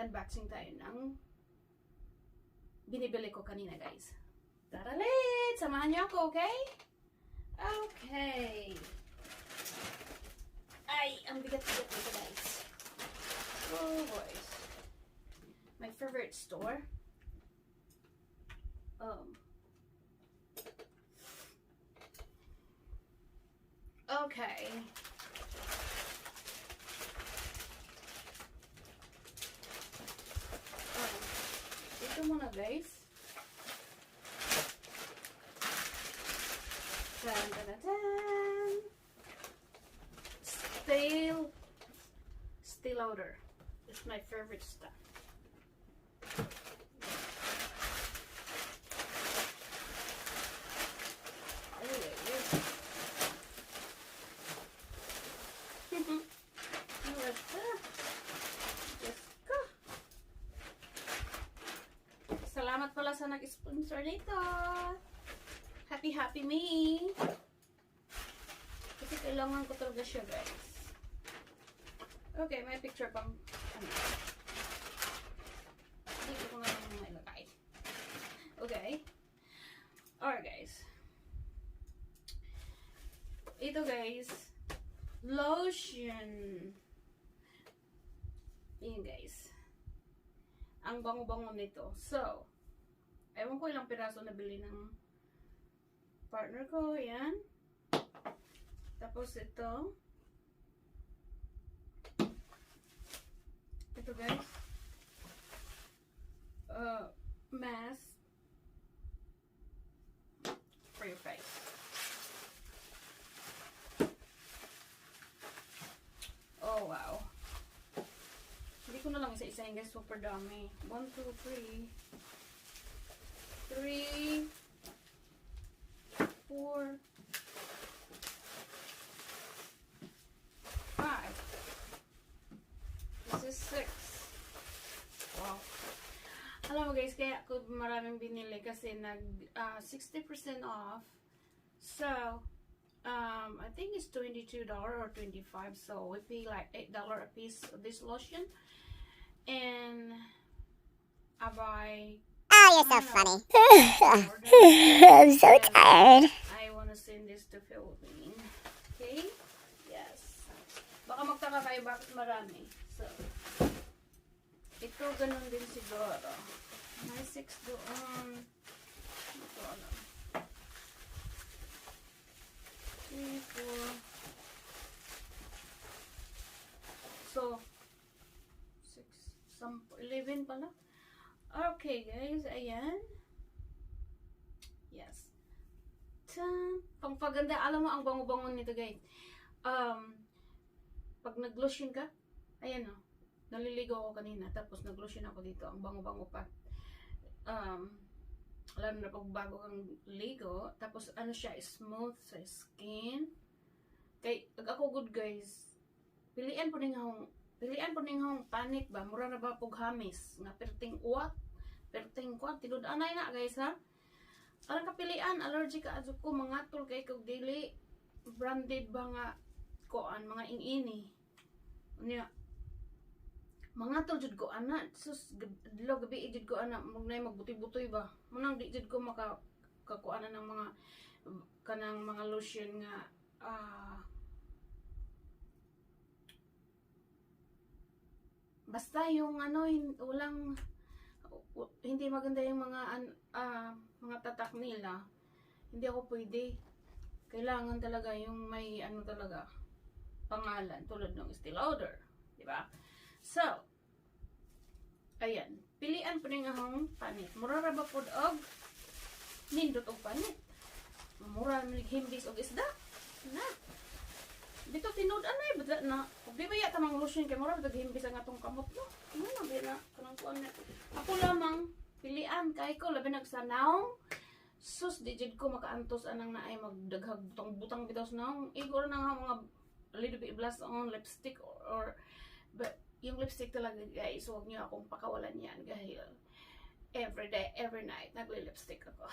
mag-unboxing tayo ng binibili ko kanina, guys. Tara, let's! Samahan niyo ako, okay? Okay. Ay, ang bigat-bigat nito, guys. Oh, boys. My favorite store. Okay. Ito muna, guys. Tan, tan, tan, tan. Estee lauder. It's my favorite stuff. Salamat pala sa nag-sponsor nito. Happy me. Kasi kailangan ko talaga siya, guys. Okay, may picture pang dito ko nga may ilagay. Okay. Alright, guys. Ito, guys. Lotion. Ayan, guys. Ang bango-bango nito. So, ewan ko ilang piraso nabili ng partner ko. Ayan. Tapos ito. Ito, guys. Mask. For your face. Oh, wow. Hindi ko na lang isa-isahin, guys. Super dami. 1, 2, 3. 3. 4. 5. This is 6. Wow. Alam mo, guys, kaya ako maraming binili kasi nag 60% off. So, I think it's $22 or $25. So, we pay like $8 a piece of this lotion. And I buy... Oh, you're so funny. I'm so tired. I want to send this to Philippines. Okay? Yes. Baka magtaka kayo bakit marami. So, ito ganun din siguro. May 6 doon. Ito ano. 3, 4. So, 11 pala. Okay, guys. Ayan. Yes. Pangpaganda. Alam mo, ang bango-bango nito, guys. Pag nag-lotion ka, ayan o. Naliligo ako kanina. Tapos nag-lotion ako dito. Ang bango-bango pa. Alam na pag bago kang ligo. Tapos ano siya, smooth sa skin. Kay, ako good, guys. Pilian po ning hong panit ba? Mura na ba pug hamis? Nga perting uwat? Perting kuwat? Tinud-anay na, guys, ha? Alang kapilian, allergic ka adyo ko, mga tol kay kog dili branded ba nga koan, mga ingini. Unya, mga tol jud ko ana, sus dilo gabi jud ko ana, magnay magbutoy-butoy ba? Munang di jud ko makakuana ng mga kanang mga lotion nga basta yung ano, walang hindi maganda yung mga tatak nila. Hindi ako pwede. Kailangan talaga yung may ano talaga pangalan tulad ng Estee lauder, di ba? So, ayan, pilian po ning ahong panit. Mura ra ba pud og nindot og panit? Mura mig himbis og isda. Na. Dito tinud anay bada na. Ug di ba ya tamang lotion kay mura bad himbis ang atong kamot no. Ano na bina kanang kuan na. Ako lamang pilian kay ko labi nagsanaw. Sus digid ko makaantos anang naay magdaghag butang bitaw sa naong. Igor na nga mga a little bit blush on lipstick or but yung lipstick talaga, guys, huwag niyo akong pakawalan yan dahil every day, every night nagli-lipstick ako.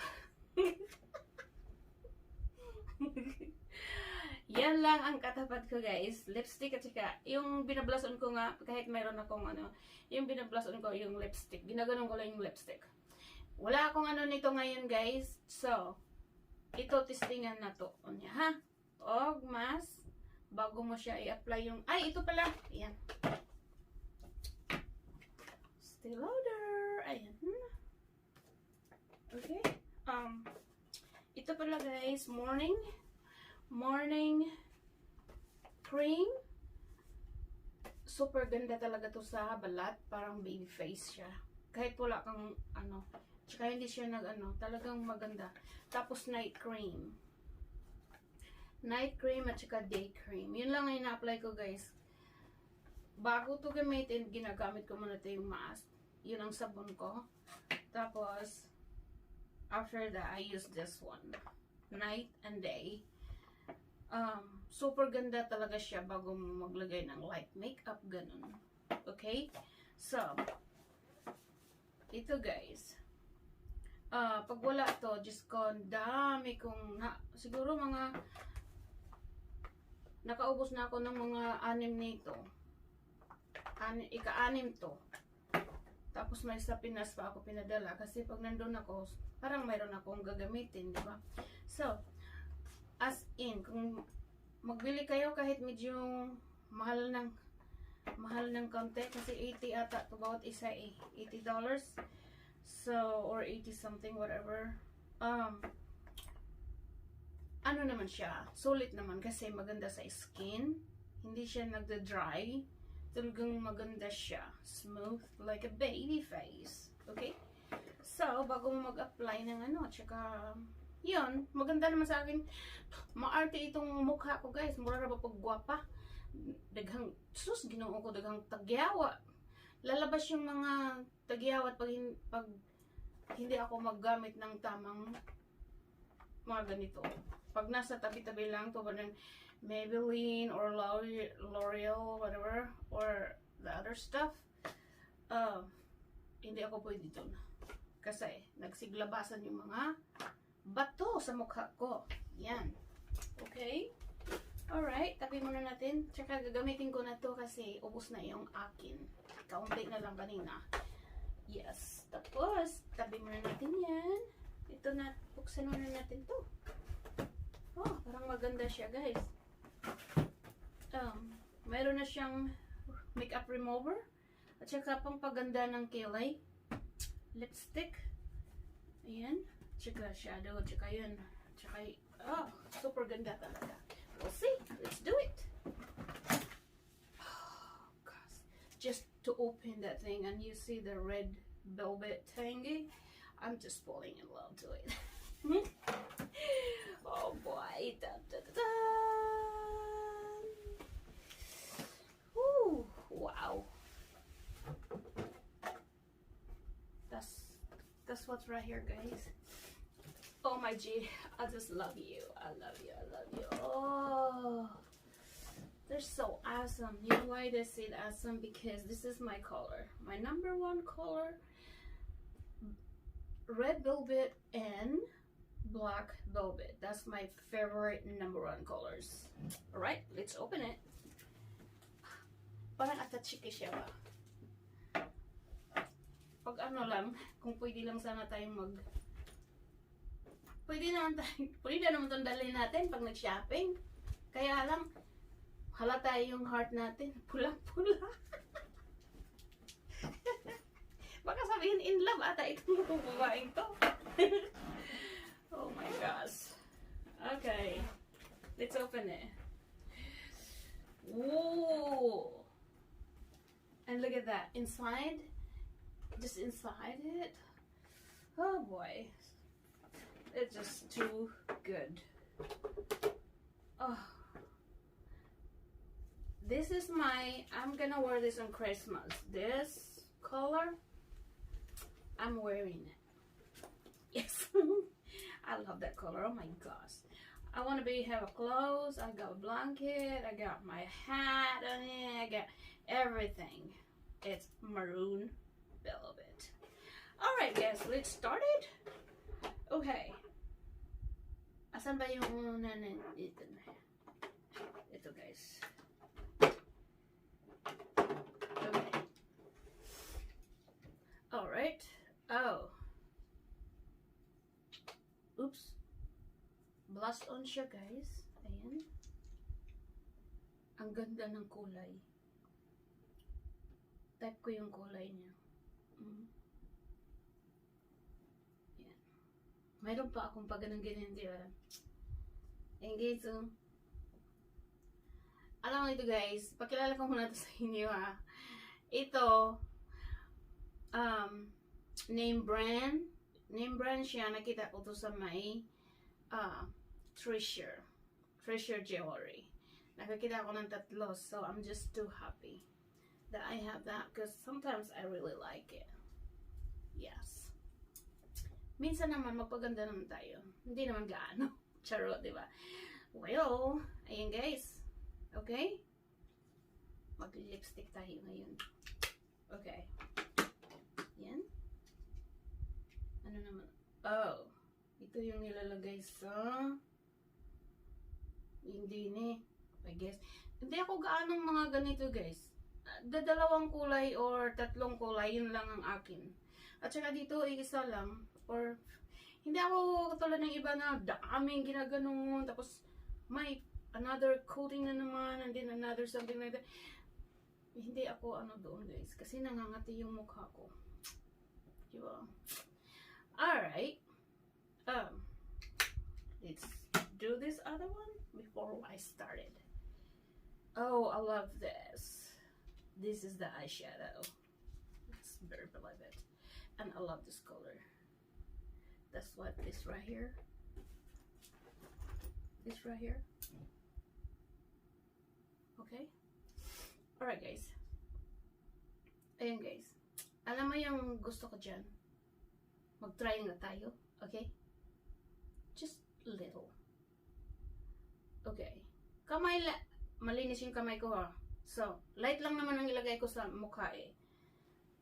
Yan lang ang katapat ko, guys. Lipstick at saka yung binablason ko nga, kahit mayroon akong ano, yung binablason ko yung lipstick. Ginaganon ko lang yung lipstick. Wala akong ano nito ngayon, guys. So, ito testingan na to. Onya, ha? Og mas bago mo siya i-apply yung ay, ito pala. Ayan. Estee lauder. Ayan. Okay. Ito pala, guys, morning cream. Super ganda talaga to sa balat, parang baby face siya. Kahit wala kang ano, tsaka hindi siya talagang maganda. Tapos night cream at saka day cream. Yun lang ang ina-apply ko, guys. Bago to gamitin, ginagamit ko muna ito yung mask. Yun ang sabon ko. Tapos after that, I use this one. Night and day. Super ganda talaga siya bago mo maglagay ng light makeup, ganun. Okay? So, ito, guys. Pag wala to, just ko, dami kong, siguro mga, nakaubos na ako ng mga 6 nito. Ika-6 to. Tapos may sa Pinas pa ako pinadala kasi pag nandun ako, parang mayroon akong gagamitin, di ba? So, as in, kung magbili kayo kahit medyo mahal ng konti kasi 80 ata to bawat isa eh. $80. So, or 80 something, whatever. Ano naman siya? Sulit naman kasi maganda sa skin. Hindi siya nagda-dry. Talagang maganda siya. Smooth, like a baby face. Okay? So, bago mo mag-apply ng ano, tsaka, yun, maganda naman sa akin. Maarte itong mukha ko, guys. Mura na ba pag gwapa? Daghang, sus, ginoo ko, daghang tagyawa. Lalabas yung mga tagyawa pag hindi ako maggamit ng tamang mga ganito. Pag nasa tabi-tabi lang to ba ng Maybelline or L'Oreal, whatever, or the other stuff, hindi ako pwede dun. Kasi nagsiglabasan yung mga bato sa mukha ko. Yan. Okay? Alright, tabi muna natin. Tsaka gagamitin ko na to kasi ubos na yung akin. Kaunti na lang kanina. Yes. Tapos, tabi muna natin yan. Ito na, buksan muna natin to. Oh, parang maganda siya, guys. Mayroon na siyang makeup remover. At saka pang paganda ng kilay. Lipstick. Ayan. Tsaka shadow. Tsaka yun. Tsaka, super ganda talaga. We'll see. Let's do it. Oh, gosh. Just to open that thing and you see the red velvet thingy, I'm just falling in love to it. Oh boy. Da, da, da, da. Woo. Wow. That's what's right here, guys. Oh my G, I just love you. I love you. I love you. Oh, they're so awesome. You know why they say awesome? Because this is my color. My #1 color. Red velvet and black velvet. That's my favorite #1 colors. Alright, let's open it. Parang atachiki siya ba? Pag ano lang, kung pwede lang sana tayong pwede naman itong dalhin natin pag nag-shopping. Kaya lang, halata yung heart natin. Pula-pula. Baka sabihin in love ata itong babaeng to. Oh my gosh. Okay. Let's open it. Whoa. And look at that. Inside. Just inside it. Oh boy. It's just too good. Oh. This is I'm gonna wear this on Christmas. This color, I'm wearing it. Yes. I love that color. Oh my gosh. I want to have a clothes. I got a blanket. I got my hat on it. I got everything. It's maroon velvet. Alright guys, let's start it. Okay. Asan ba yung una na dito na? ganito, guys. Okay. Alright. Oh. Oops. Blush on siya, guys. Ayan. Ang ganda ng kulay. Type ko yung kulay niya. Ayan. Mayroon pa akong pag ganun-ganun, di ba? Ayan, guys. So, alam mo ito, guys. Pakilala ko muna ito sa inyo, ha. Ito, name brand. Name brand siya. Nakita ko to sa may Treasure Jewelry. Nakakita ko ng tatlo. So, I'm just too happy that I have that because sometimes I really like it. Yes. Minsan naman, magpaganda naman tayo. Hindi naman gaano. Charot, di ba? Well, ayan guys. Okay? Mag-lipstick tayo ngayon. Okay. Yan. Ano naman? Oh. Ito yung nilalagay sa hindi ni. I guess. Hindi ako gaanong mga ganito guys. Dalawang kulay or tatlong kulay, yun lang ang akin. At saka dito, isa lang. Or, hindi ako katulad ng iba na daming ginaganon. Tapos, may another coating na naman. And then another something like that. Hindi ako ano doon guys. Kasi nangangati yung mukha ko. Diba? Alright. Let's do this other one before I started. Oh, I love this. This is the eyeshadow. It's very beloved. And I love this color. That's what this right here. This right here. Okay? Alright guys. Ayan guys. Alam mo yung gusto ko dyan? Mag-try na tayo. Okay? Just little. Okay. Malinis yung kamay ko ha. So, light lang naman ang ilagay ko sa mukha eh.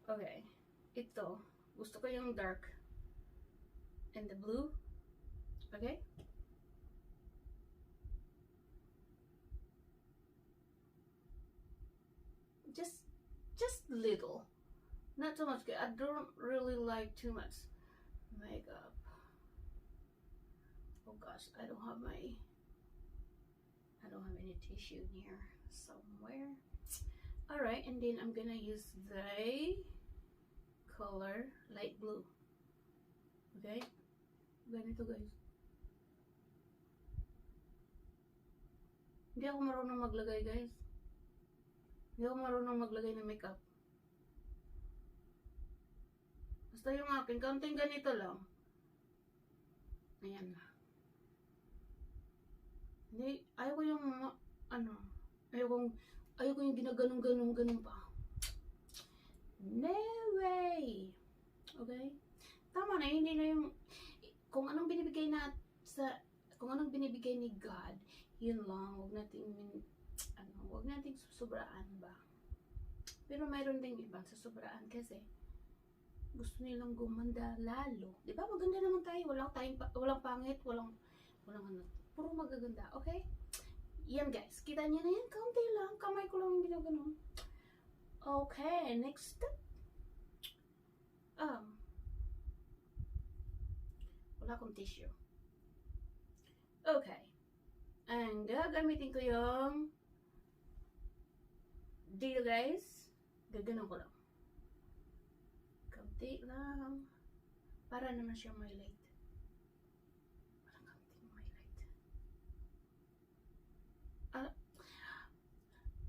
Okay. Ito. Gusto ko yung dark. And the blue. Okay? Just little. Not too much. I don't really like too much makeup. Oh gosh, I don't have any tissue here somewhere. Alright, and then I'm gonna use the color light blue. Okay? Ganito guys. Hindi ako marunong maglagay guys. Hindi ako marunong maglagay ng makeup. Basta yung akin, kaunting ganito lang. Ayan na. Hindi, ayaw ko yung, ayaw ko yung ginaganong-ganong pa. No way! Okay? Tama na, hindi na yung, kung anong binibigay ni God, yun lang, huwag nating susobraan ba. Pero mayroon ding ibang susobraan kasi gusto nilang gumanda lalo. Di ba? Maganda naman tayo. Walang pangit, walang ano. Puro magaganda. Okay? Yan guys. Kita niyo na yan. Kaunti lang. Kamay ko lang yung ginaganon. Okay. Next step. Wala akong tissue. Okay. And gagamitin ko yung dito guys. Gaganon ko lang. Kaunti lang. Para naman siyang may light. Parang kaunting may light.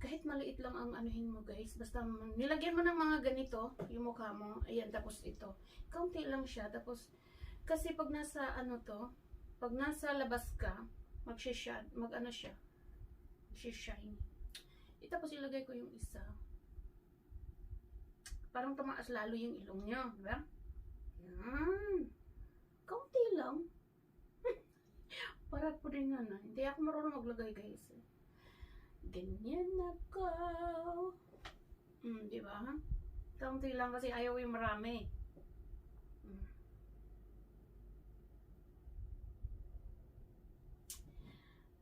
Kahit maliit lang ang anuhin mo guys. Basta nilagyan mo ng mga ganito. Yung mukha mo. Ayan. Tapos ito. Kaunti lang siya. Tapos kasi pag nasa pag nasa labas ka, mag-shine. Tapos ilagay ko yung isa. Parang tumaas lalo yung ilong nyo, di ba? Yan. Kaunti lang. Para po rin hindi ako marunong maglagay guys. Ganyan ako. Di ba? Kaunti lang kasi ayaw yung marami.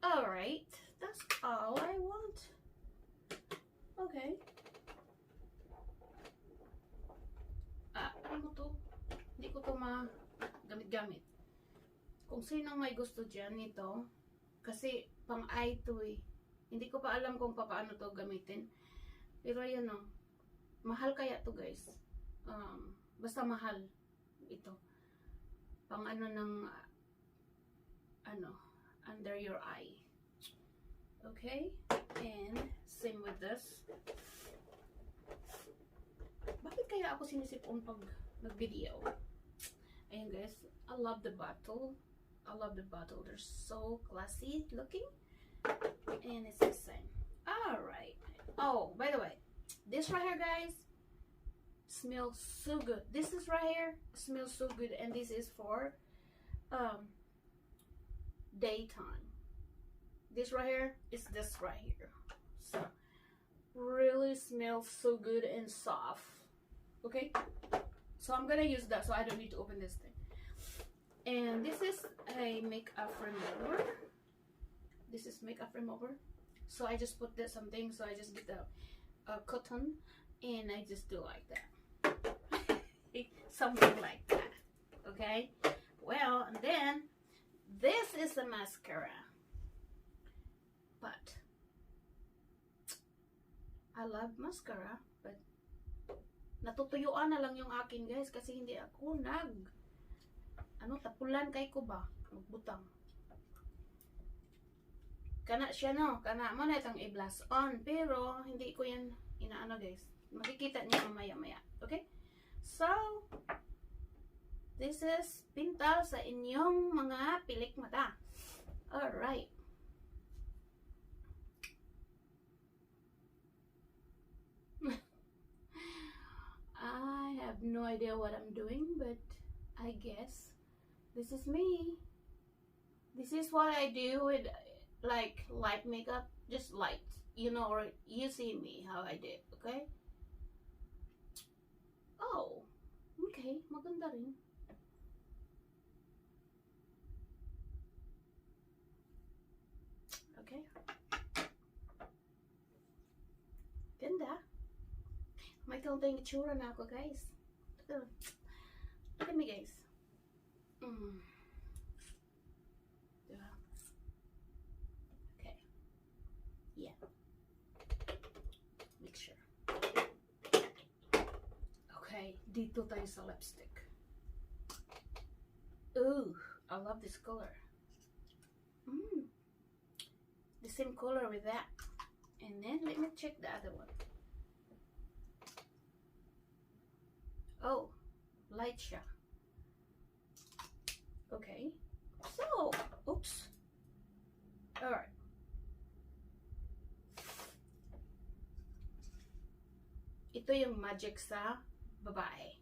Alright. That's all I mga gamit-gamit. Kung sino may gusto dyan nito, kasi pang eye to eh. Hindi ko pa alam kung paano to gamitin. Pero yun o, mahal kaya to guys. Basta mahal ito. Pang ano ng, under your eye. Okay? And same with this. Bakit kaya ako sinisipon pag nag-video? Ayan guys, I love the bottle. I love the bottle. They're so classy looking. And it's the same. Alright. Oh, by the way, this right here guys smells so good. This is right here smells so good, and this is for daytime. This right here is this right here. So really smells so good and soft. Okay, so I'm gonna use that so I don't need to open this thing. And this is a makeup remover. This is makeup remover. So I just put this something. So I just get the cotton and I just do like that. Something like that. Okay. Well, and then this is the mascara. But I love mascara, but natutuyuan na lang yung akin guys kasi hindi ako tapulan kay ko ba magbutang. Kana siya no, kana mo na itong i-blast on, pero hindi ko yan inaano guys. Makikita niyo mamaya-maya. Okay? So, this is pintal sa inyong mga pilik mata. Alright. I have no idea what I'm doing, but I guess this is me. This is what I do with like light makeup, just light, you know, or you see me how I did, okay? Oh, okay, maganda rin. Okay. Ganda. May kaunting itsura na ako, guys. Look at me, guys. Diba? Okay. Yeah. Make sure. Okay, dito tayo sa lipstick. Ooh, I love this color. The same color with that. And then let me check the other one. Oh, light siya. Okay. So, oops. Alright. Ito yung magic sa babae.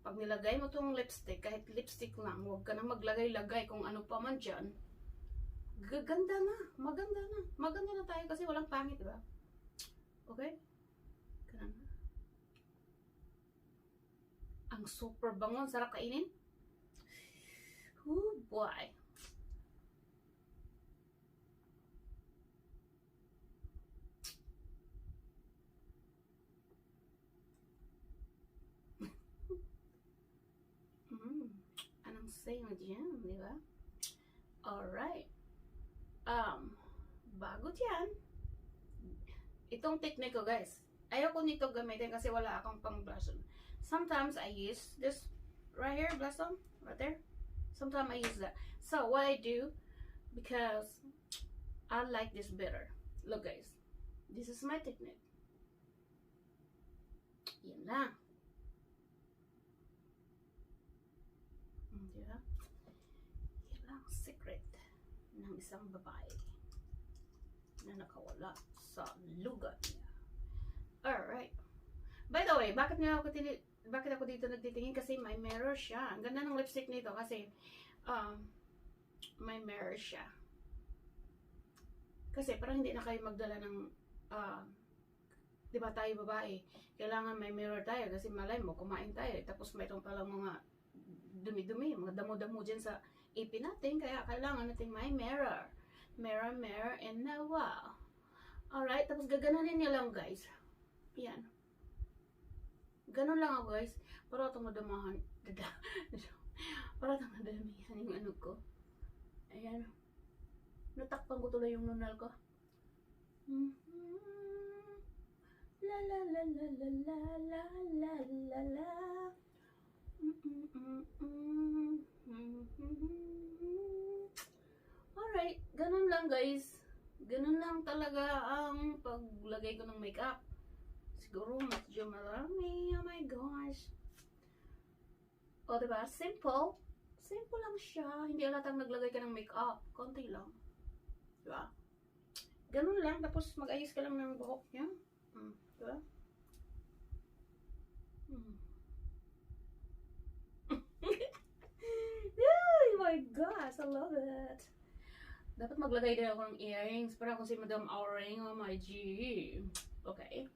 Pag nilagay mo tong lipstick, kahit lipstick lang, huwag ka na maglagay-lagay kung ano pa man dyan. Gaganda na. Maganda na. Maganda na tayo kasi walang pangit, diba? Okay? Ganun na. Ang super bangon. Sarap kainin. Oh boy. Anong say mo dyan, di ba? Alright. Bago dyan, itong technique ko guys, ayoko nito gamitin kasi wala akong pang blush on. Sometimes I use this right here, blush on, right there. Sometimes I use that. So what I do, because I like this better. Look guys, this is my technique. Yan lang. Diba? Yan lang secret ng isang babae na nakawala sa lugar niya. Alright. By the way, bakit ako dito nagtitingin? Kasi may mirror siya. Ang ganda ng lipstick nito kasi may mirror siya. Kasi parang hindi na kayo magdala ng di ba tayo babae, kailangan may mirror tayo kasi malay mo kumain tayo tapos mayroon palang mga dumi-dumi, mga damo-damo dyan sa ipin natin, kaya kailangan natin may mirror. Mirror, and now, wow. Alright, tapos gagananin niya lang, guys. Yan. Ganon lang ako, guys. Para itong madamahan. Para tang nadamihan yung ano ko. Ayan. Natakpan ko tuloy yung nunal ko. La la la la la la la la la la. Alright, ganun lang guys. Ganun lang talaga ang paglagay ko ng makeup. Siguro medyo marami. Oh my gosh. O diba? Simple. Simple lang siya. Hindi alatang naglagay ka ng makeup. Konti lang. Diba? Ganun lang. Tapos mag-ayos ka lang ng buhok niya. Diba? Oh my gosh, I love it. Dapat maglagay din ako ng earrings para ako si Madam Auring. Oh my G. Okay.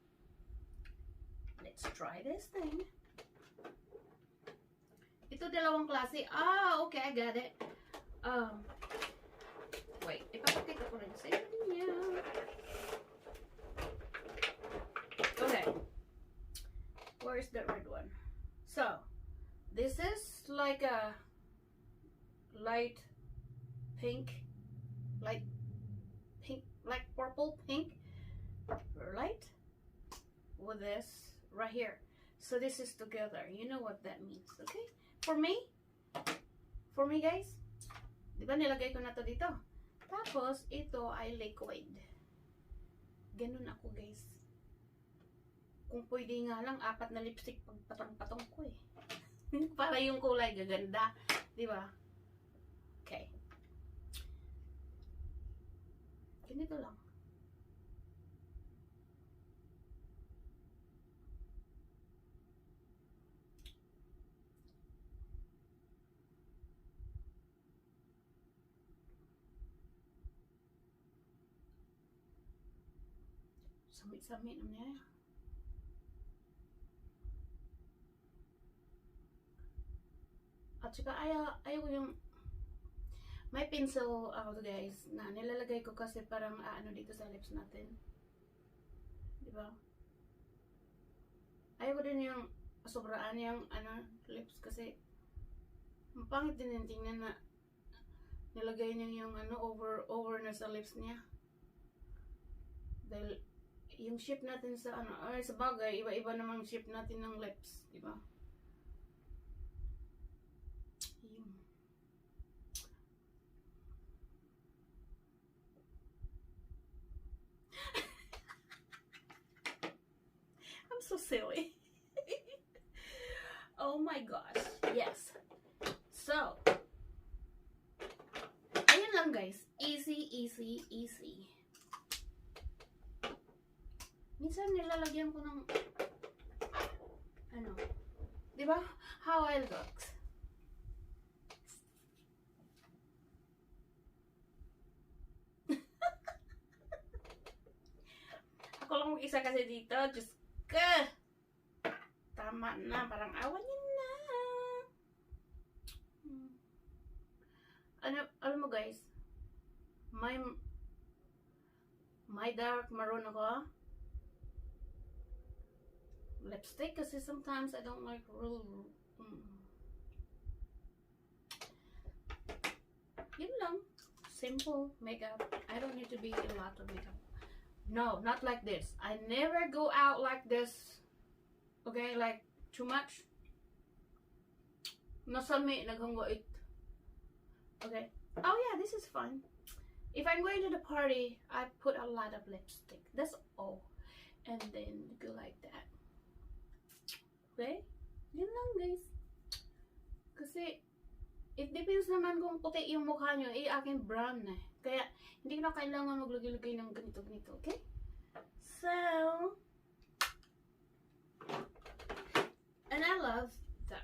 Let's try this thing. Ito dalawang klase. Ah, okay, I got it. Wait, ipapakita ko rin sa inyo. Okay. Where is the red one? So, this is like a light pink, like purple pink light with this right here. So this is together. You know what that means, okay? For me guys, di ba nilagay ko na to dito? Tapos ito ay liquid. Ganun ako guys. Kung pwede nga lang 4 na lipstick pagpatong-patong ko eh. Para yung kulay gaganda, di ba? Okay. Ganito lang. Sami-sami naman niya. At saka ayaw ko yung may pencil ako guys na nilalagay ko kasi parang ano dito sa lips natin. Diba? Ayaw ko din yung sobraan yung ano lips kasi mapangit din yung tingnan na nilagay niya yung ano over na sa lips niya. Dahil yung shape natin sa ano ay sa bagay iba-iba namang shape natin ng lips, diba? I'm so silly. Oh my gosh. Yes. So, ayun lang guys. Easy, easy, easy. Minsan nilalagyan ko ng ano, di ba? How I look. Ako lang mag-isa kasi dito. Diyos ka! Tama na. Parang awan niya na. Alam mo guys, my dark maroon ako. Lipstick kasi sometimes I don't like real yun lang, simple makeup. I don't need to be a lot of makeup. No, not like this. I never go out like this. Okay, like too much. Nasami naghanggoit. Okay. Oh yeah, this is fun. If I'm going to the party, I put a lot of lipstick. That's all. And then go like that. Okay? Yun lang guys. Kasi, it depends naman kung puti yung mukha nyo. Eh, akin brown na. Kaya, hindi na kailangan maglagay-lagay ng ganito-ganito. Okay? So, and I love the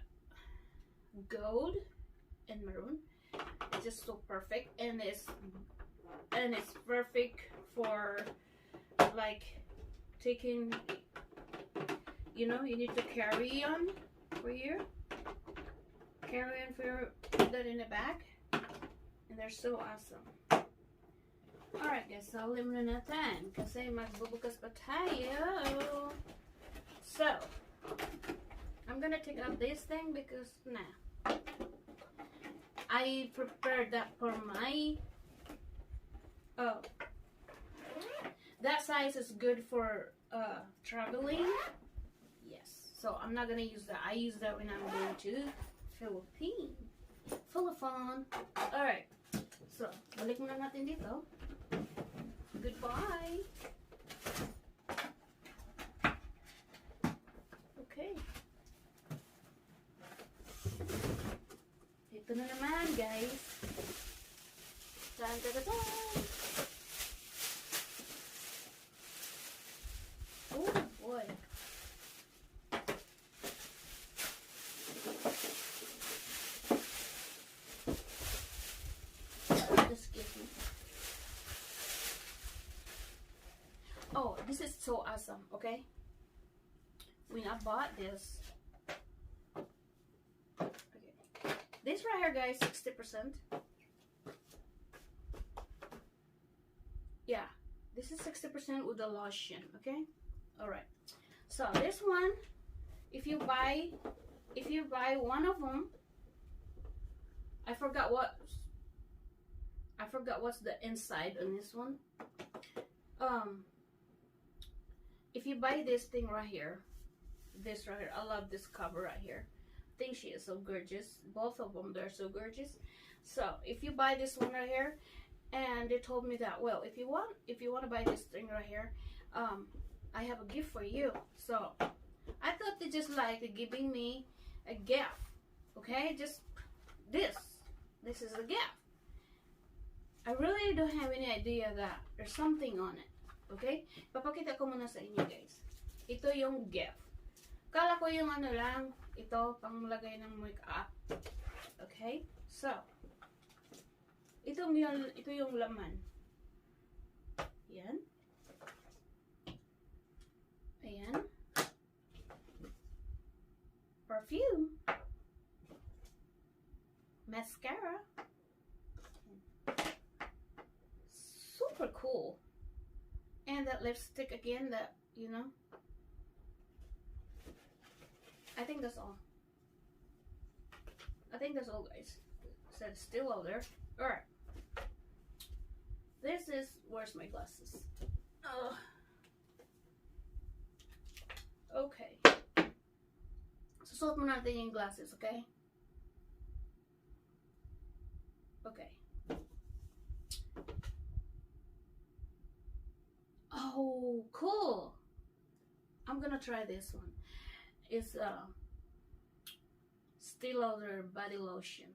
gold and maroon. It's just so perfect. And it's perfect for, like, taking... You know, you need to carry on for you. Carry on for your, put that in the back. And they're so awesome. Alright guys, so limit na natin. Kasi magbubukas pa tayo. So, I'm gonna take out this thing because, nah. I prepared that for my that size is good for traveling. Yes, so I'm not gonna use that. I use that when I'm going to Philippines. Philippine. Alright, so balik muna natin dito. Goodbye. Okay. Ito na naman, guys. Tan, tan, tan, tan. Oh, boy. Excuse me. Oh, this is so awesome, okay? When I bought this, okay. This right here, guys, 60%. Yeah, this is 60% with the lotion, okay? Alright. So this one, if you buy one of them, I forgot what's the inside on this one. If you buy this thing right here, I love this cover right here. I think she is so gorgeous. Both of them, they're so gorgeous. So if you buy this one right here, and they told me that, well, if you want to buy this thing right here, I have a gift for you. So I thought they just like giving me a gift, okay? Just this is a gift. I really don't have any idea that there's something on it, okay? Papakita ko muna sa inyo, guys. Ito yung gift. Kala ko yung ano lang, ito panglagay ng makeup. Okay? So, ito yung laman. Yan. Ayan. Perfume. Mascara. Super cool. And that lipstick again, that, you know. I think that's all. Guys. It said still out there. Alright. This is, where's my glasses? Okay. Susuot mo natin yung glasses, okay? Okay. Oh, cool. I'm gonna try this one. It's Estee Lauder body lotion.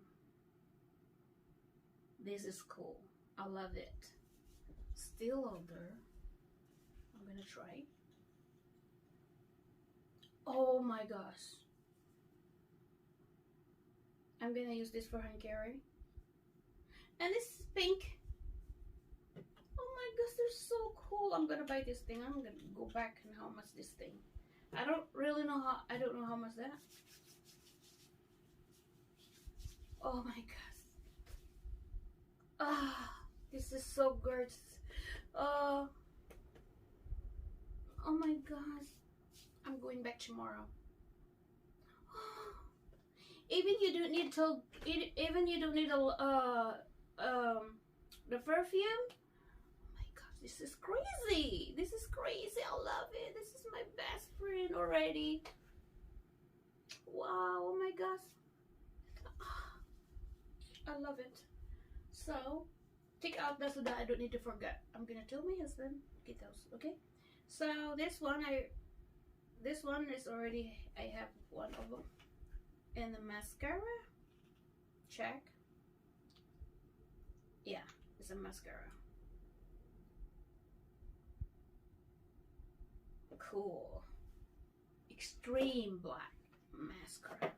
This is cool. I love it. Estee Lauder. I'm gonna try. Oh my gosh. I'm gonna use this for hand carry. And this is pink. Oh my gosh, they're so cool. I'm gonna buy this thing. I'm gonna go back and how much this thing. I don't know how much that. Oh my gosh. This is so gorgeous. Oh my gosh. I'm going back tomorrow. Even you don't need the perfume. Oh my gosh, this is crazy. This is crazy. I love it. This is my best friend already. Wow. Oh my gosh. I love it. So, take out that so that I don't need to forget. I'm gonna tell my husband get those. Okay. So this one is already. I have one of them. And the mascara. Check. Yeah, it's a mascara. Cool. Extreme black mascara.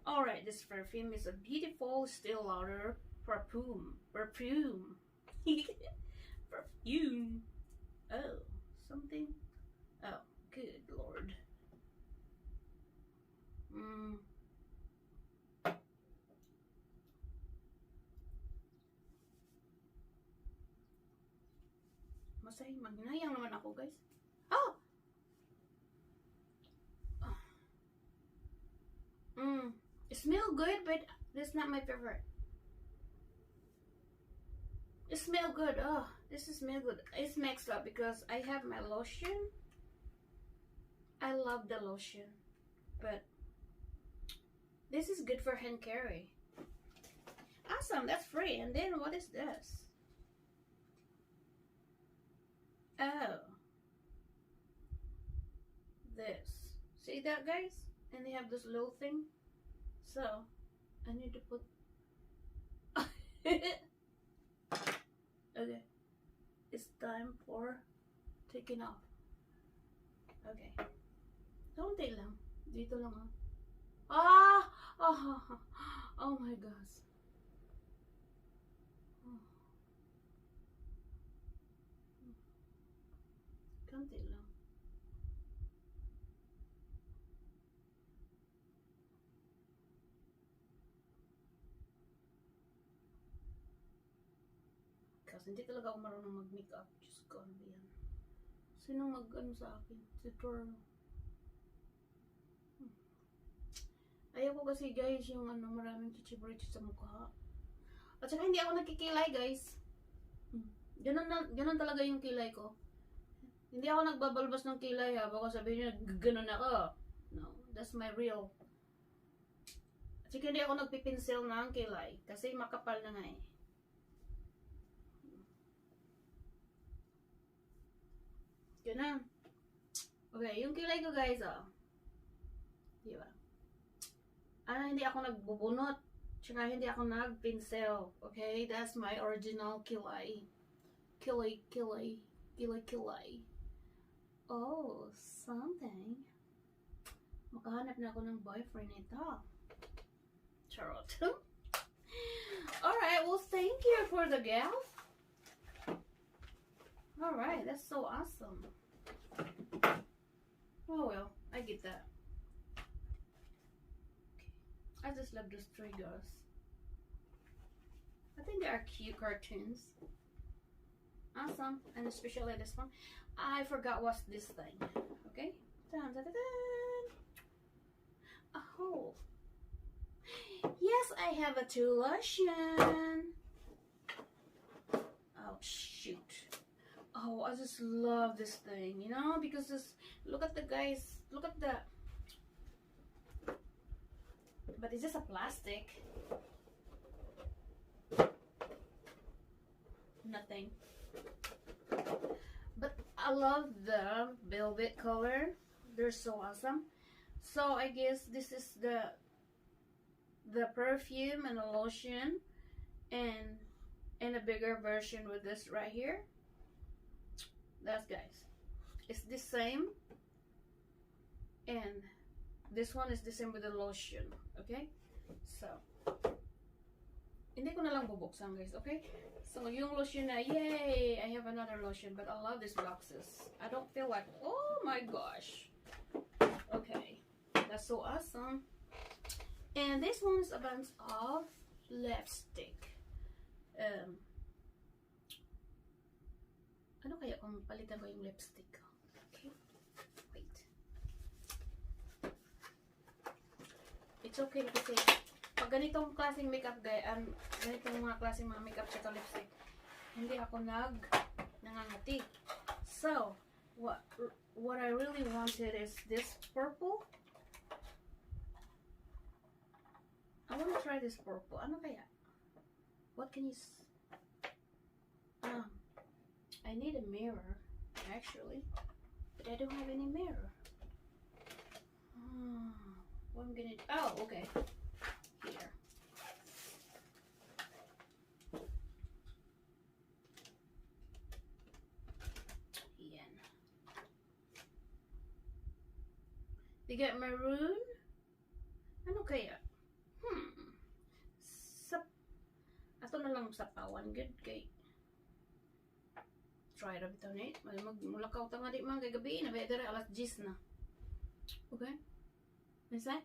Alright, this perfume is a beautiful Estee Lauder perfume. Perfume. Oh, something. Oh, good Lord. Masay, magnayang naman ako, guys. Oh! It smells good, but that's not my favorite. It smells good. Oh, this is smell good. It's mixed up because I have my lotion. I love the lotion, but this is good for hand carry. Awesome, that's free. And then what is this? Oh, this. See that, guys? And they have this little thing. So I need to put. Okay, it's time for taking off. Okay, konti lang. Dito lang ah. Oh my gosh. Konti lang. Kasi hindi talaga ako marunong mag-makeup. Diyos ko, ano yan? Sino mag-ano sa akin? Si Toro. Ayaw ko kasi guys, yung ano, maraming chichibrichi sa mukha. At saka hindi ako nagkikilay guys. Ganun talaga yung kilay ko. Hindi ako nagbabalbas ng kilay ha. Baka sabihin nyo, ganun ako. No, that's my real. At saka hindi ako nagpipinsel ng kilay. Kasi makapal na nga eh. Ganun. Okay, yung kilay ko guys diba? Hindi ako nagbubunot. Tsaka hindi ako nagpinsel. Okay, that's my original kilay. Kilay. Oh, something. Makahanap na ako ng boyfriend nito. Charot. Alright, well thank you for the gift. Alright, that's so awesome. Oh well, I get that. Okay. I just love those three girls. I think they are cute cartoons. Awesome. And especially this one. I forgot what's this thing. Okay. Dun, dun, dun, dun. Oh. Yes, I have a two lotion. Oh shoot. Oh, I just love this thing, you know, because this, look at the guys, look at the, but it's just a plastic. Nothing. But I love the velvet color. They're so awesome. So I guess this is the perfume and the lotion, and a bigger version with this right here. That's guys, it's the same, and this one is the same with the lotion. Okay, so hindi ko na lang bubuksan guys. Okay, so yung lotion na, yay, I have another lotion, but I love these boxes. I don't feel like, oh my gosh. Okay, that's so awesome. And this one's a bunch of lipstick. Ano kaya kung palitan ko yung lipstick ko? Okay, wait. It's okay kasi pag ganitong klaseng makeup ganitong mga klaseng mga makeup sa lipstick, hindi ako nangangati. So, what I really wanted is this purple. I want to try this purple. Ano kaya? What can you I need a mirror, actually, but I don't have any mirror. What I'm gonna do? Oh, okay. Here. Yan. They got maroon. Ano kaya? Ato na lang sapawan good kay. Try ra bitaw ni. Mulakaw ta nga di man kay gabi na better alas 10 na. Okay? Nasa?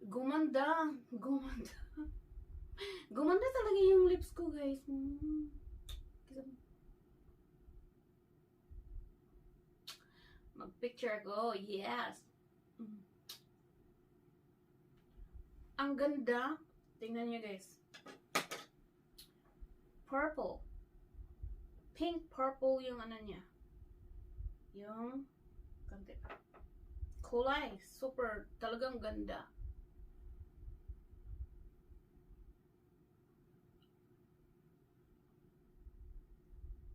Gumanda. Gumanda talaga yung lips ko, guys. Mag-picture ako. Yes. Ang ganda. Tingnan nyo guys. Purple. Pink purple yung ano niya. Yung konti. Kulay. Super. Talagang ganda.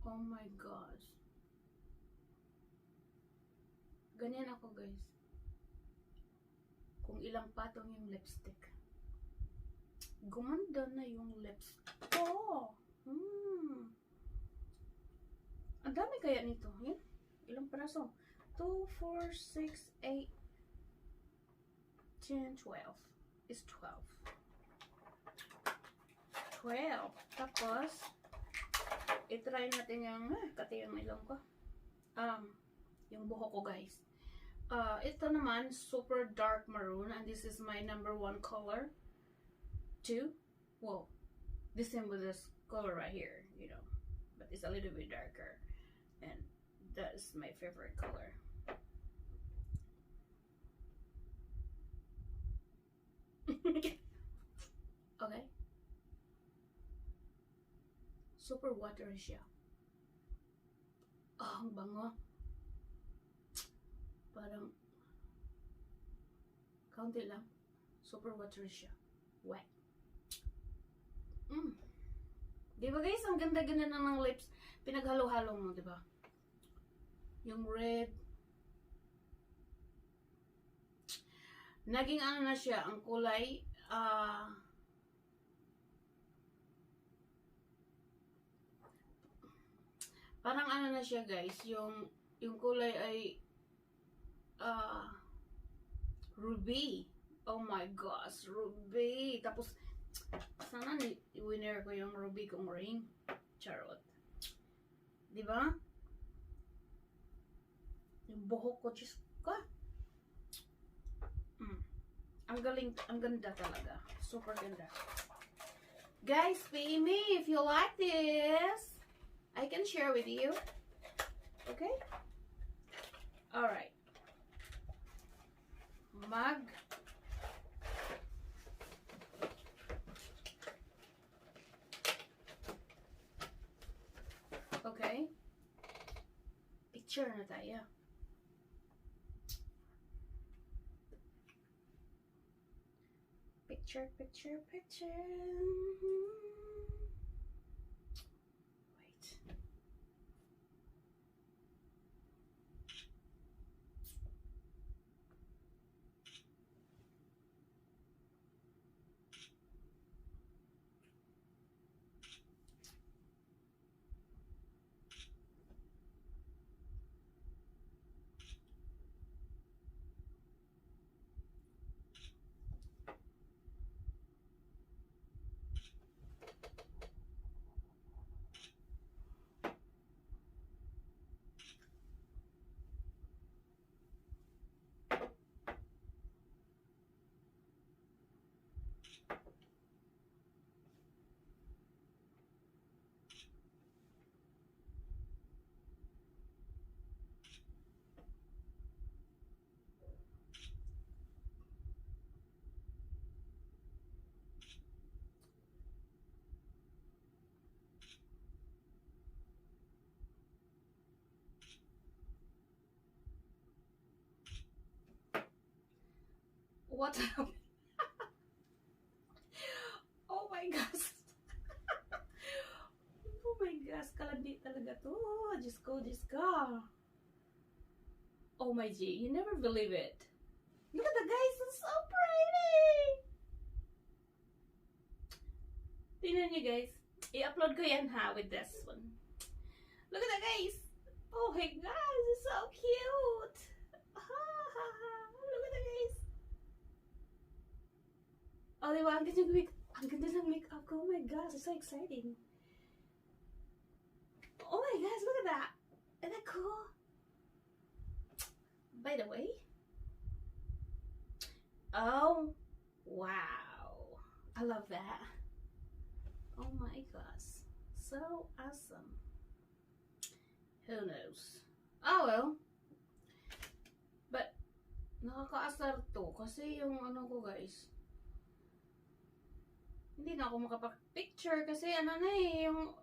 Oh my gosh. Ganyan ako guys. Kung ilang patong yung lipstick. Gumanda na yung lips ko. Ang dami kaya nito. Yan. Ilang paraso? 2, 4, 6, 8, 10, 12. Is 12. 12. Tapos, itry natin yung, kati yung ilong ko. Yung buhok ko guys. Ito naman, super dark maroon. And this is my number 1 color. 2. Well, the same with this color right here, you know. But it's a little bit darker. And that's my favorite color. Okay. Super watery siya. Ang bango. Parang kaunti lang. Super watery siya. Wet. Diba guys, ang ganda-ganda na ng lips. Pinaghalo-halo mo, diba? Yung red. Naging ano na siya, ang kulay, parang ano na siya guys, yung kulay ay, ruby. Oh my gosh, ruby. Tapos, sana i-winner ko yung ruby kong ring. Charot. Diba? Yung buhok ko, just ka. Ang galing, ang ganda talaga. Super ganda. Guys, pay me if you like this. I can share with you. Okay? Alright. Okay. Picture na tayo. Picture. Wait. What happened? Oh my gosh. Oh my gosh, kalandi talaga to. Diyos ko. Oh my G, you never believe it. Look at the guys, it's so pretty. Tingnan niyo guys. I-upload ko yan ha with this one. Look at the guys. Oh my gosh, it's so cute. Look at the guys. Oh, diba? Ang ganda ng makeup ko. Oh my gosh, it's so exciting. Oh my gosh, look at that. Isn't that cool? By the way. Oh, wow. I love that. Oh my gosh. So awesome. Who knows? Oh well. Nakakaasar to. Kasi yung ano ko guys, hindi na ako makapag-picture kasi ano na eh, yung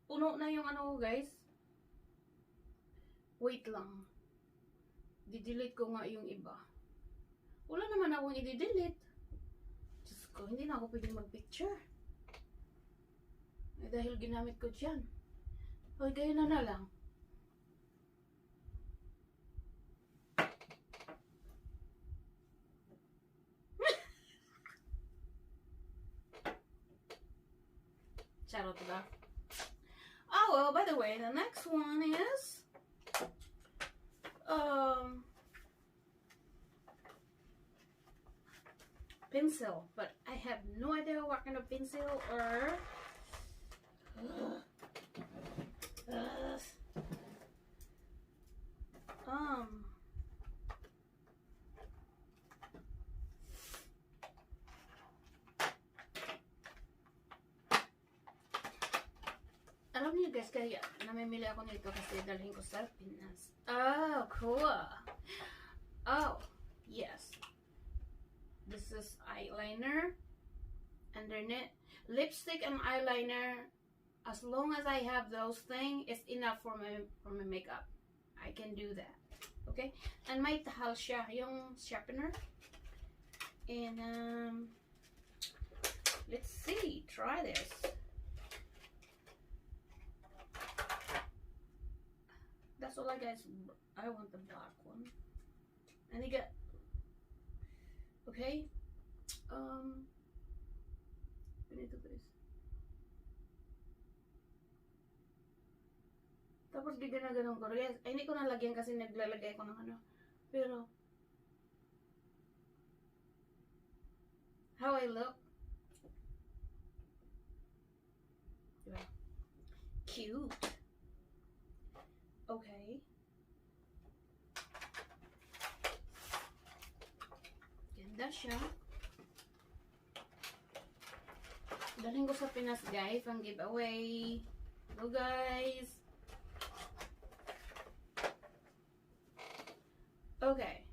puno na yung ano ko guys. Wait lang. Di-delete ko nga yung iba. Wala naman akong i-delete. Diyos ko, hindi na ako pwedeng mag-picture. Eh, dahil ginamit ko dyan. O, gaya na lang. Charot ba? Oh, well, by the way, the next one is pencil, but I have no idea what kind of pencil or alam niyo guys, kaya namimili ako nito kasi dalhin ko sa Pinas. Oh, cool. Oh, yes. This is eyeliner. Underneath, lipstick and eyeliner. As long as I have those things, it's enough for my makeup. I can do that. Okay? And may tahal siya, yung sharpener. And let's see, try this. That's all I guys. I want the black one. And you get okay. Ganito guys. Tapos gigana-ganon ko. Yes, ay, hindi ko nalagyan kasi naglalagay ko ng ano. Pero how I look. Diba? Cute. Okay. Ganda siya. Dalhin ko sa Pinas guys, ang giveaway. Hello guys. Okay.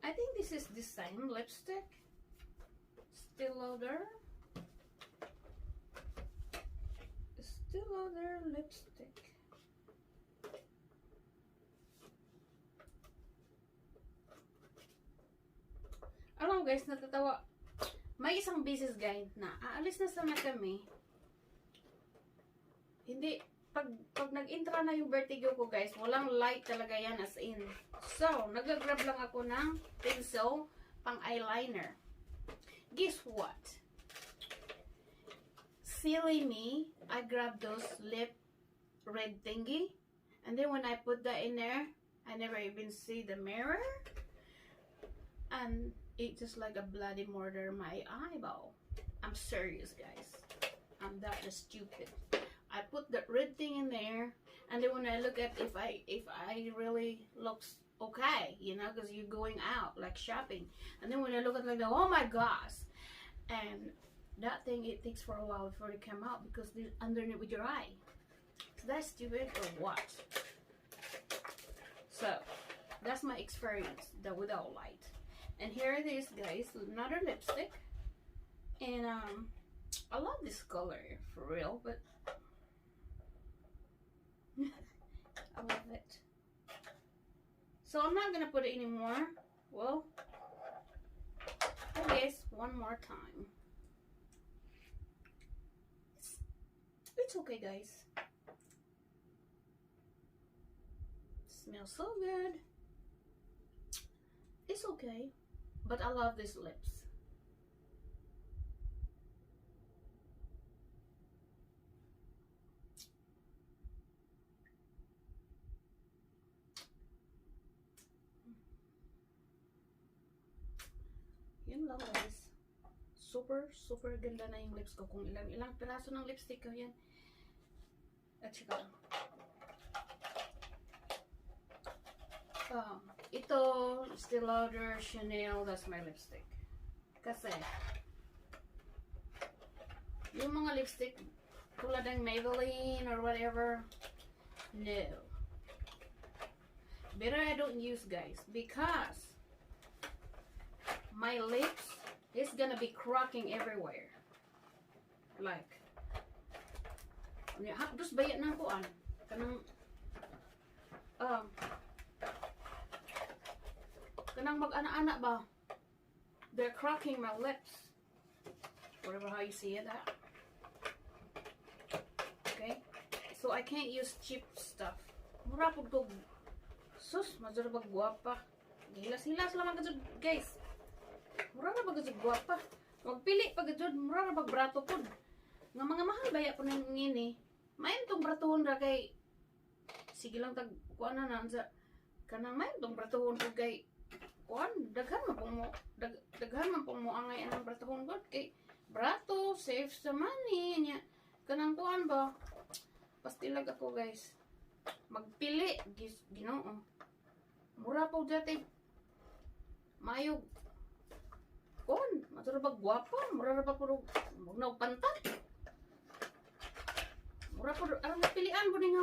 I think this is the same lipstick. Still lauder. Still lauder lipstick. Alam guys, natatawa. May isang business guy na aalis na sana kami. Hindi, pag nag-intra na yung vertigo ko guys, walang light talaga yan as in. So, nag-grab lang ako ng pencil pang eyeliner. Guess what? Silly me, I grabbed those lip red thingy. And then when I put that in there, I never even see the mirror. And it just like a bloody murder my eyeball. I'm serious guys. I'm that stupid. I put the red thing in there, and then when I look at if I really looks okay, you know, because you're going out like shopping, and then when I look at like oh my gosh, and that thing, it takes for a while before it come out because they're underneath with your eye. Is that stupid or what? So that's my experience, the without light. And here it is guys, another lipstick. And I love this color for real, but I love it. So I'm not gonna put it anymore. Well, I guess one more time. It's okay guys. Smells so good. It's okay. But I love these lips. Yun lang guys. Super ganda na yung lips ko. Kung ilang piraso ng lipstick ko yan. At saka ito, Estee Lauder, Chanel, that's my lipstick. Kasi, yung mga lipstick, tulad ng Maybelline or whatever, no. better I don't use, guys, because my lips is gonna be cracking everywhere. Like, hapdos bayat na kuan kanang kanang mag-ana-ana ba, they're cracking my lips, whatever how you see it, that. Okay, so I can't use cheap stuff. Mura po ko, sus, mazura ba guwapa, hilas-hilas lang ka dyan, guys. Mura na ba ka dyan guwapa, magpili pa ka dyan, mura na ba brato po nga mga mahal baya po nang ngini. Main tong bratohon ra kay sige lang tag kuan na sa kanang main tong bratohon ko kay kuan daghan man pong mo daghan man pong mo angay ang bratohon ko kay brato save sa money nya kanang kuan ba pastilag ako, guys, magpili Ginoo, mura po dati mayog kuan maturo ba gwapa, mura ra pa puro mugnaw pantat. Mura po, ang pilian po rin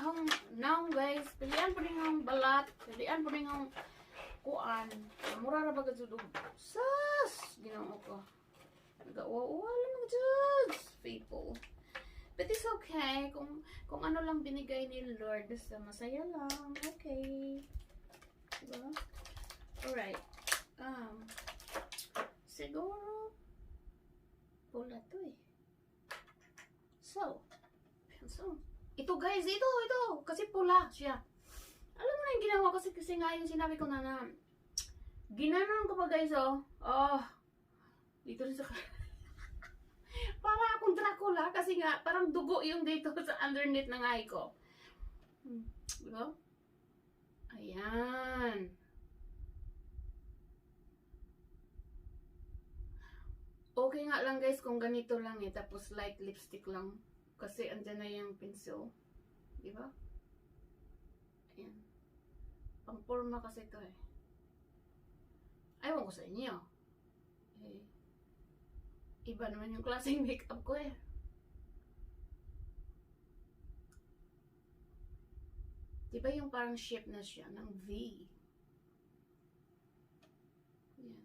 ang naong, guys. Pilian po rin ang balat. Pilian po rin ang kuan. Mura na baga dyan. Sas! Ginoo ko. Nag-awa-awa lang mga dyan. People. But it's okay. Kung ano lang binigay ni Lord, basta masaya lang. Okay. Diba? Alright. Siguro, pula to eh. So, ito, guys, ito, kasi pula siya. Alam mo na yung ginawa kasi nga yung sinabi ko na ginanon ko pa, guys, dito rin sa para akong Dracula kasi nga parang dugo yung dito sa underneath ng eye ko. Diba? Ayan. Okay nga lang, guys, kung ganito lang eh, tapos light lipstick lang. Kasi andyan na yung pencil. Diba? Ayan. Pang-forma kasi ito eh. Ayaw ko sa inyo. Eh, iba naman yung klaseng makeup ko eh. Diba yung parang shape na siya ng V? Ayan.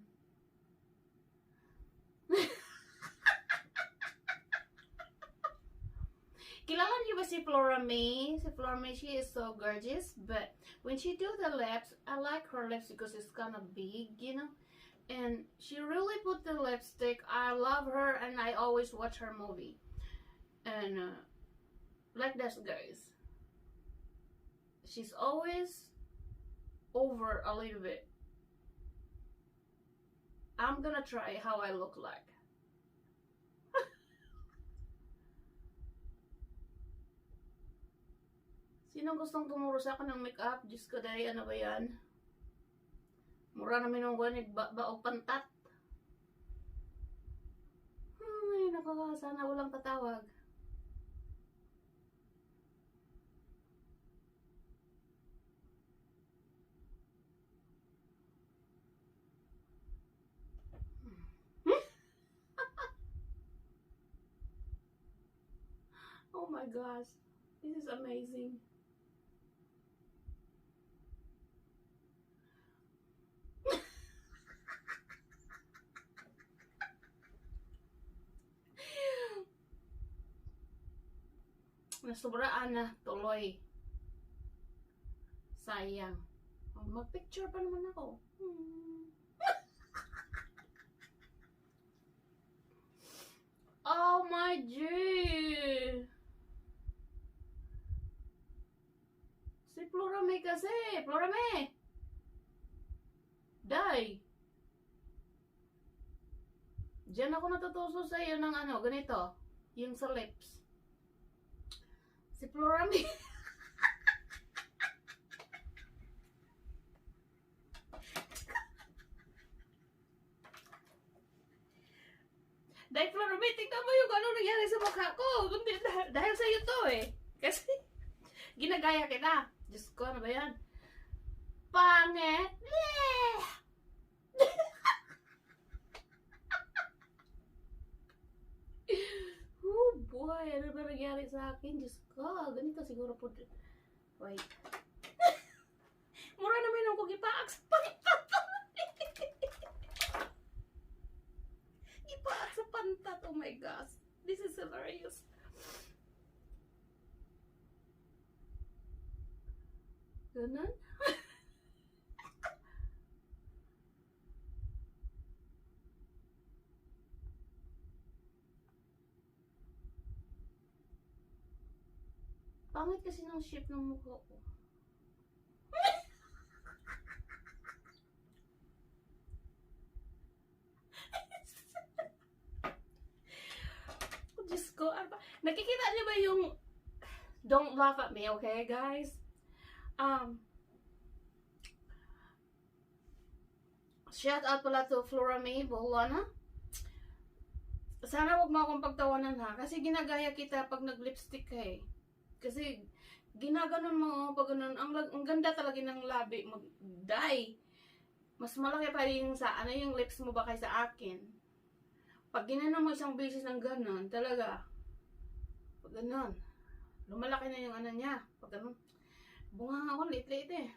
Kilala niyo ba si Flora May? Si Flora May, she is so gorgeous. But when she do the lips, I like her lips because it's kind of big, you know. And she really put the lipstick. I love her and I always watch her movie. And like this, guys. She's always over a little bit. I'm gonna try how I look like. Sino gustong tumuro sa akin ng makeup? Diyos ko, dahil ano ba yan? Mura na minungguan, baog pantat. Ay, naku, sana walang tatawag. Oh my gosh, this is amazing. Nasobraan na tuloy. Sayang. Oh, mag-picture pa naman ako. Oh my G. Si Flora May kasi. Flora May. Die. Diyan ako natutuso sa iyo ng ano, ganito. Yung sa lips. Si Flora May. Dahil Flora May, tingnan mo yung ano nangyari sa mukha ko. Dahil sa iyo to eh. Kasi ginagaya kita. Diyos ko, ano ba yan? Pangit. Oh boy, ano ba nangyari sa akin? Diyos ko, ganito siguro po. Wait. Ganun. Pangit kasi ng shape ng mukha ko. Diyos ko, ano ba? Nakikita niyo ba yung don't laugh at me, okay, guys? Shout out pala to Flora May Bolana. Sana wag mo akong pagtawanan ha, kasi ginagaya kita pag nag-lipstick ka eh. Kasi ginaganon mo pag ganun, ang ganda talaga ng labi mo, dai. Mas malaki pa yung sa ano yung lips mo ba kaysa akin. Pag ginanon mo isang beses ng ganon, talaga, pag ganon, lumalaki na yung ano niya. Pag ganon, bunga ako, lit-lit eh.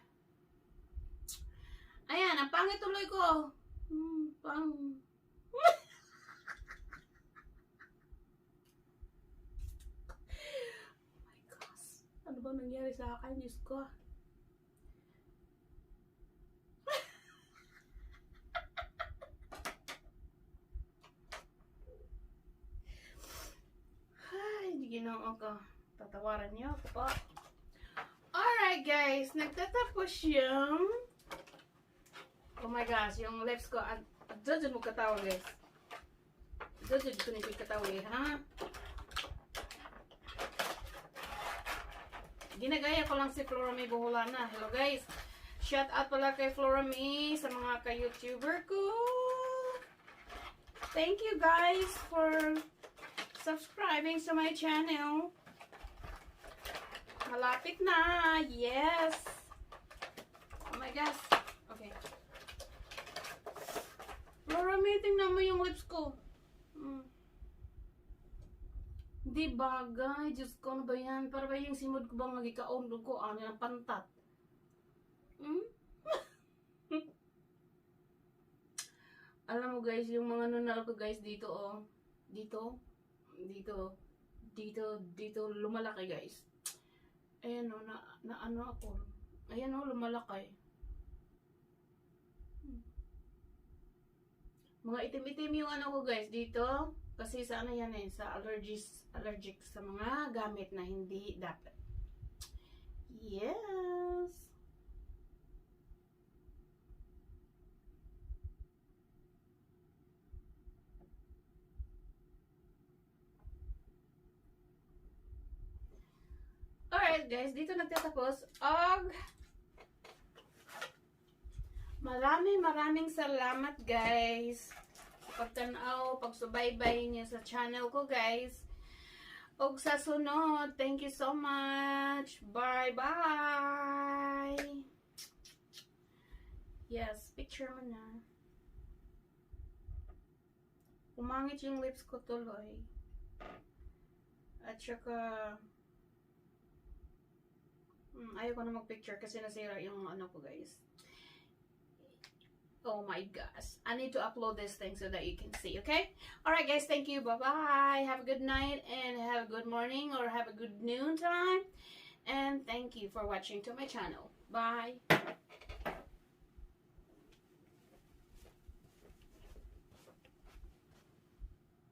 Ayan, ang pangit tuloy ko. Pang... Ano bang nangyari sa akin? Diyos ko. Ay, hindi ginoo ko. Tatawaran niyo ako pa. Alright guys, nagtatapos yung... Oh my gosh, yung lips ko. Dodge mo katawa guys. Dodge ko nito katawa ha? Ginagaya ko lang si Flora May Buholana. Hello guys. Shout out pala kay Flora May sa mga ka-YouTuber ko. Thank you guys for subscribing to my channel. Malapit na. Yes. Oh my gosh. Okay. Flora May, tingnan mo yung lips ko. Di bagay, Diyos ko, ano ba yan? Para ba yung simod ko bang magikaon ko? Ano yung pantat? Alam mo guys, yung mga nunal ko guys dito oh. Dito, lumalaki guys. Ayan oh, na ano ako. Ayan oh, lumalaki. Mga itim-itim yung ano ko guys dito. Kasi sa ano yan eh, sa allergic sa mga gamit na hindi dapat. Yes! Alright guys, dito nagtatapos. Maraming salamat guys. Pagtanaw, pagsubaybay niyo sa channel ko guys. Og sa sunod, thank you so much. Bye bye. Yes, picture mo na. Umangit yung lips ko tuloy. At saka ayaw ko na mag-picture kasi nasira yung ano ko guys. Oh my gosh. I need to upload this thing so that you can see, okay? Alright guys, thank you. Bye-bye. Have a good night and have a good morning or have a good noon time. And thank you for watching to my channel. Bye.